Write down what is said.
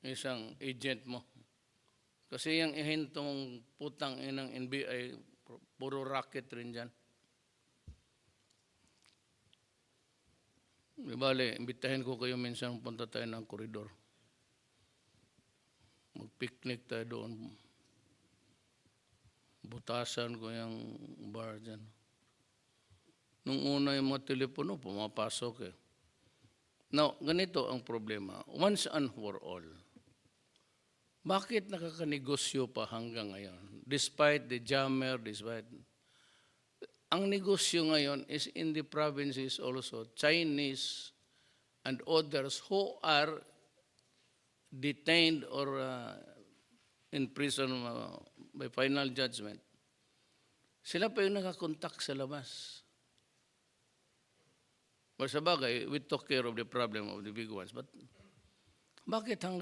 isang agent mo. Kasi yung ihintong putang inang NBI, puro racket rin dyan. Di bale, imbitahin ko kayo minsan punta tayo ng koridor. Mag-picnic tayo doon. Butasan ko yung bar dyan. Nung una yung mga telepono, pumapasok eh. Now, ganito ang problema. Once and for all, bakit nakakanegosyo pa hanggang ngayon? Despite the jammer, despite... Ang negosyo ngayon is in the provinces also, Chinese and others who are detained or in prison by final judgment. Sila pa yung nakakontak sa labas. Well, sa bagay, we took care of the problem of the big ones. But bakit hanggang